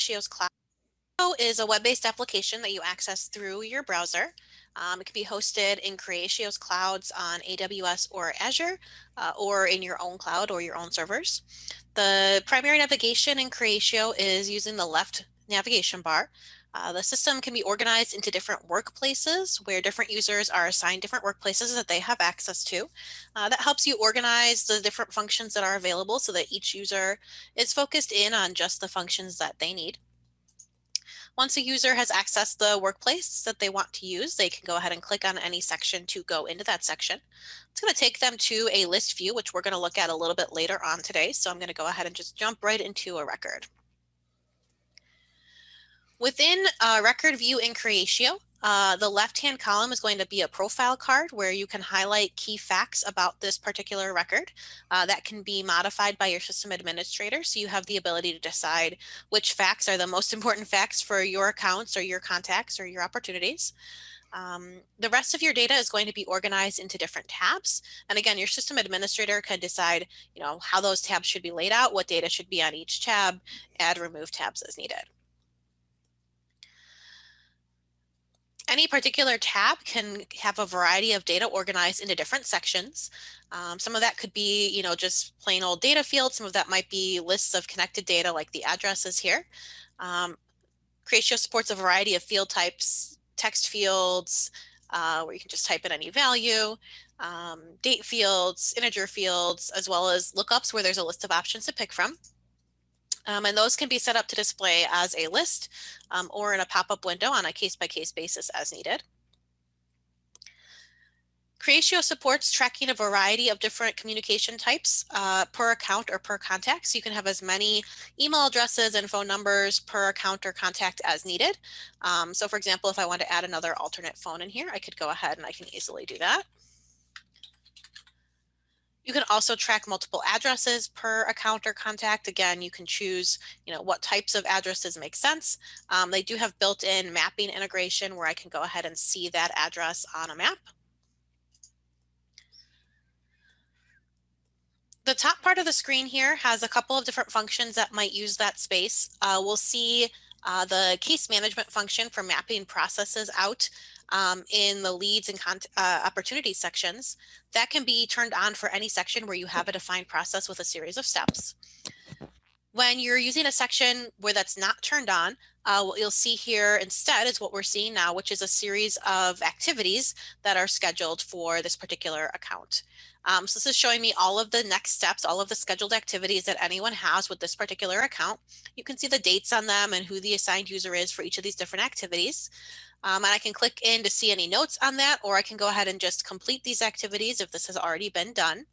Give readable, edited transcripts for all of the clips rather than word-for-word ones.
Creatio's Cloud is a web-based application that you access through your browser. It can be hosted in Creatio's clouds on AWS or Azure, or in your own cloud or your own servers. The primary navigation in Creatio is using the left navigation bar. The system can be organized into different workplaces where different users are assigned different workplaces that they have access to. That helps you organize the different functions that are available so that each user is focused in on just the functions that they need. Once a user has accessed the workplace that they want to use, they can go ahead and click on any section to go into that section. It's going to take them to a list view, which we're going to look at a little bit later on today. So I'm going to go ahead and just jump right into a record. Within record view in Creatio, the left-hand column is going to be a profile card where you can highlight key facts about this particular record. That can be modified by your system administrator, so you have the ability to decide which facts are the most important facts for your accounts or your contacts or your opportunities. The rest of your data is going to be organized into different tabs. And again, your system administrator can decide, how those tabs should be laid out, what data should be on each tab, add, remove tabs as needed. Any particular tab can have a variety of data organized into different sections. Some of that could be, just plain old data fields. Some of that might be lists of connected data like the addresses here. Creatio supports a variety of field types, text fields, where you can just type in any value, date fields, integer fields, as well as lookups where there's a list of options to pick from. And those can be set up to display as a list or in a pop-up window on a case-by-case basis as needed. Creatio supports tracking a variety of different communication types per account or per contact. So you can have as many email addresses and phone numbers per account or contact as needed. So for example, if I want to add another alternate phone in here, I could go ahead and I can easily do that. You can also track multiple addresses per account or contact. Again, you can choose, what types of addresses make sense. They do have built-in mapping integration where I can go ahead and see that address on a map. The top part of the screen here has a couple of different functions that might use that space. We'll see the case management function for mapping processes out in the leads and opportunity sections. That can be turned on for any section where you have a defined process with a series of steps. When you're using a section where that's not turned on, what you'll see here instead is what we're seeing now, which is a series of activities that are scheduled for this particular account. So this is showing me all of the next steps, all of the scheduled activities that anyone has with this particular account. You can see the dates on them and who the assigned user is for each of these different activities. And I can click in to see any notes on that, or I can go ahead and just complete these activities if this has already been done.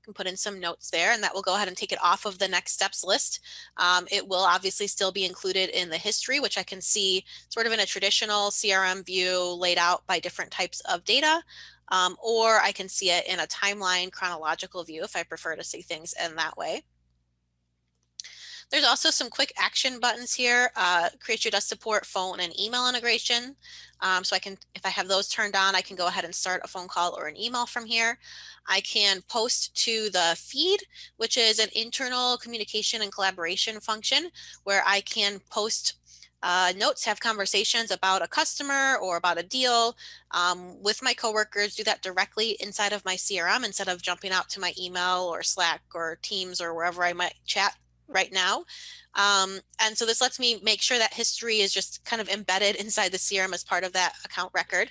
Can put in some notes there, and that will go ahead and take it off of the next steps list. It will obviously still be included in the history, which I can see sort of in a traditional CRM view laid out by different types of data, or I can see it in a timeline chronological view if I prefer to see things in that way. There's also some quick action buttons here. Creatio does support phone and email integration. So I can, if I have those turned on, I can go ahead and start a phone call or an email from here. I can post to the feed, which is an internal communication and collaboration function where I can post notes, have conversations about a customer or about a deal with my coworkers, do that directly inside of my CRM instead of jumping out to my email or Slack or Teams or wherever I might chat right now. And so this lets me make sure that history is just kind of embedded inside the CRM as part of that account record.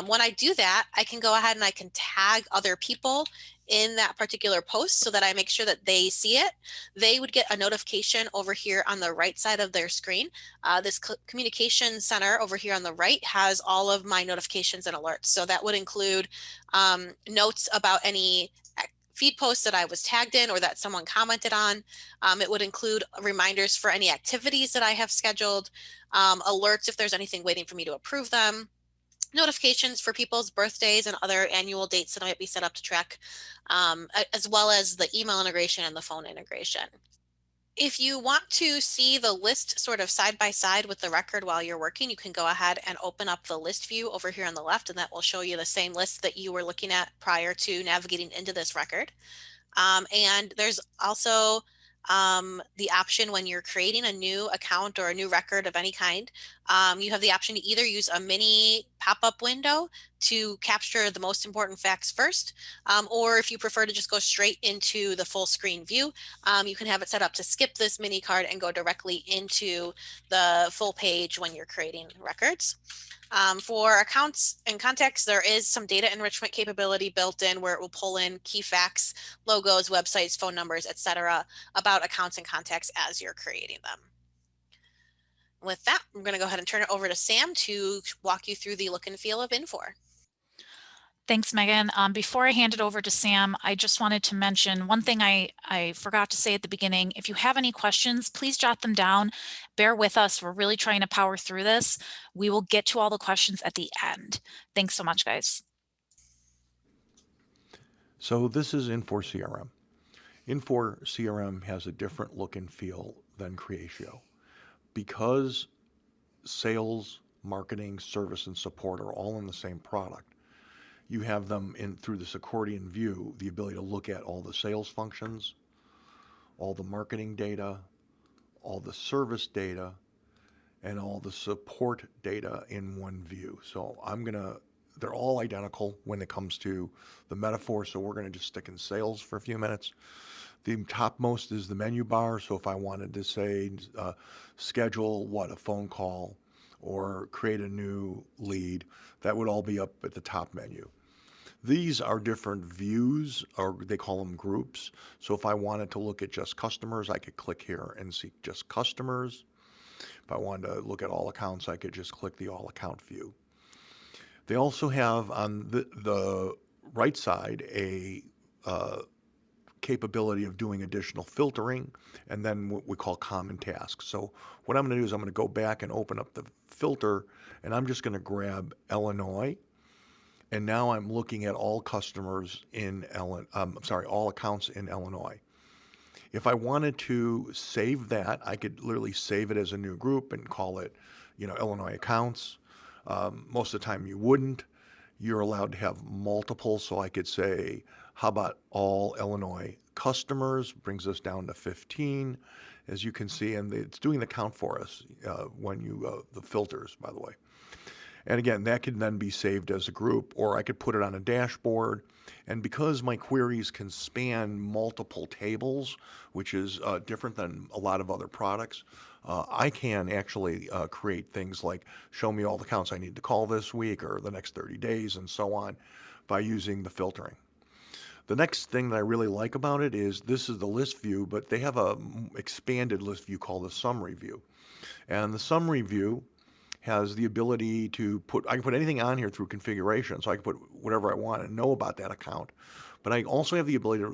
When I do that, I can go ahead and I can tag other people in that particular post so that I make sure that they see it. They would get a notification over here on the right side of their screen. This communication center over here on the right has all of my notifications and alerts. So that would include notes about any feed posts that I was tagged in or that someone commented on. It would include reminders for any activities that I have scheduled, alerts if there's anything waiting for me to approve them, notifications for people's birthdays and other annual dates that might be set up to track, as well as the email integration and the phone integration. If you want to see the list sort of side by side with the record while you're working, you can go ahead and open up the list view over here on the left, and that will show you the same list that you were looking at prior to navigating into this record. And there's also the option when you're creating a new account or a new record of any kind. You have the option to either use a mini pop-up window to capture the most important facts first, or if you prefer to just go straight into the full screen view, you can have it set up to skip this mini card and go directly into the full page when you're creating records. For accounts and contacts, there is some data enrichment capability built in where it will pull in key facts, logos, websites, phone numbers, etc. about accounts and contacts as you're creating them. With that, I'm going to go ahead and turn it over to Sam to walk you through the look and feel of Infor. Thanks, Megan. Before I hand it over to Sam, I just wanted to mention one thing I forgot to say at the beginning. If you have any questions, please jot them down. Bear with us. We're really trying to power through this. We will get to all the questions at the end. Thanks so much, guys. So this is Infor CRM. Infor CRM has a different look and feel than Creatio. Because sales, marketing, service, and support are all in the same product, you have them in through this accordion view, the ability to look at all the sales functions, all the marketing data, all the service data, and all the support data in one view. So they're all identical when it comes to the metaphor, so we're gonna just stick in sales for a few minutes. The topmost is the menu bar, so if I wanted to say, schedule a phone call or create a new lead, that would all be up at the top menu. These are different views, or they call them groups. So if I wanted to look at just customers, I could click here and see just customers. If I wanted to look at all accounts, I could just click the all account view. They also have on the right side a capability of doing additional filtering and then what we call common tasks. So what I'm going to do is I'm going to go back and open up the filter, and I'm just going to grab Illinois. And now I'm looking at all customers in all accounts in Illinois. If I wanted to save that, I could literally save it as a new group and call it, Illinois accounts. Most of the time you wouldn't. You're allowed to have multiple, so I could say, how about all Illinois customers? Brings us down to 15, as you can see, and it's doing the count for us when the filters, by the way. And again, that can then be saved as a group, or I could put it on a dashboard. And because my queries can span multiple tables, which is different than a lot of other products, I can actually create things like show me all the accounts I need to call this week or the next 30 days and so on by using the filtering. The next thing that I really like about it is this is the list view, but they have a expanded list view called the summary view. And the summary view has the ability to I can put anything on here through configuration. So I can put whatever I want and know about that account. But I also have the ability to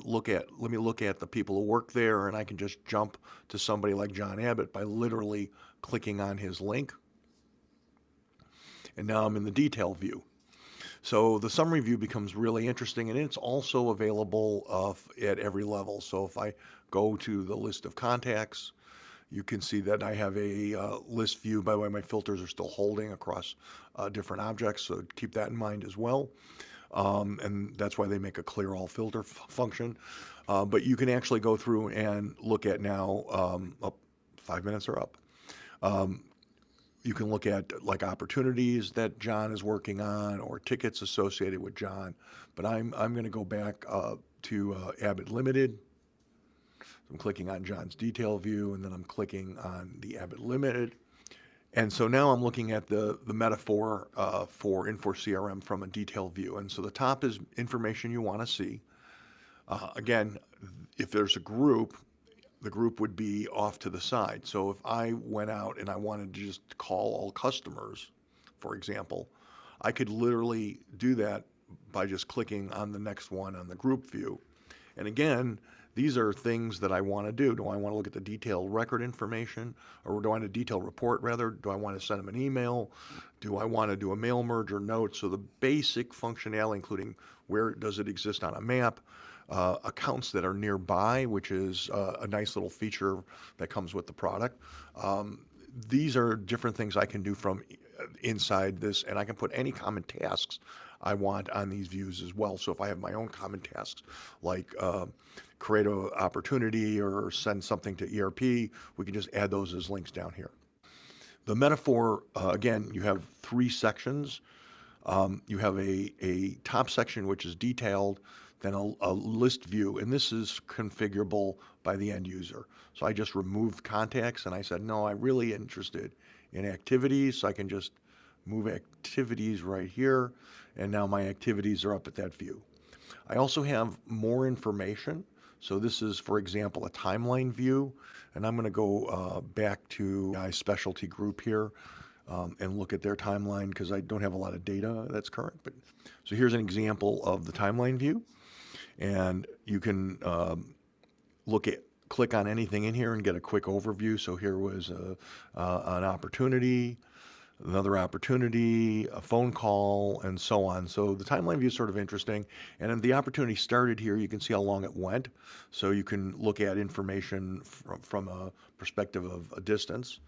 let me look at the people who work there, and I can just jump to somebody like John Abbott by literally clicking on his link. And now I'm in the detail view. So the summary view becomes really interesting, and it's also available at every level. So if I go to the list of contacts, you can see that I have a list view. By the way, my filters are still holding across different objects, so keep that in mind as well. And that's why they make a clear all filter function. But you can actually go through and look at now, 5 minutes are up. You can look at like opportunities that John is working on or tickets associated with John. But I'm going to go back to Abbott Limited. I'm clicking on John's detail view, and then I'm clicking on the Abbott Limited. And so now I'm looking at the metaphor for Infor CRM from a detail view. And so the top is information you want to see. Again, if there's a group, the group would be off to the side. So if I went out and I wanted to just call all customers, for example, I could literally do that by just clicking on the next one on the group view. And again, these are things that I want to do. Do I want to look at the detailed record information, or do I want a detailed report rather? Do I want to send them an email? Do I want to do a mail merge or note? So the basic functionality, including where does it exist on a map, accounts that are nearby, which is a nice little feature that comes with the product. These are different things I can do from inside this, and I can put any common tasks I want on these views as well. So if I have my own common tasks, like create an opportunity or send something to ERP, we can just add those as links down here. The metaphor, again, you have 3 sections. You have a top section which is detailed, then a list view, and this is configurable by the end user. So I just removed contacts and I said, no, I'm really interested in activities, so I can just move activities right here, and now my activities are up at that view. I also have more information. So this is, for example, a timeline view, and I'm going to go back to my specialty group here and look at their timeline because I don't have a lot of data that's current. But so here's an example of the timeline view, and you can click on anything in here and get a quick overview. So here was an opportunity, another opportunity, a phone call, and so on. So the timeline view is sort of interesting. And then the opportunity started here. You can see how long it went. So you can look at information from a perspective of a distance.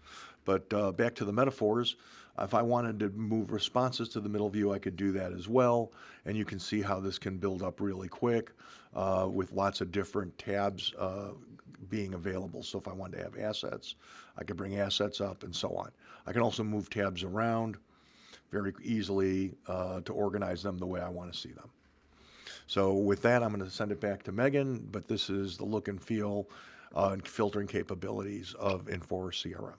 But back to the metaphors, if I wanted to move responses to the middle view, I could do that as well. And you can see how this can build up really quick with lots of different tabs being available. So if I wanted to have assets, I could bring assets up and so on. I can also move tabs around very easily to organize them the way I want to see them. So with that, I'm going to send it back to Megan, but this is the look and feel and filtering capabilities of Infor CRM.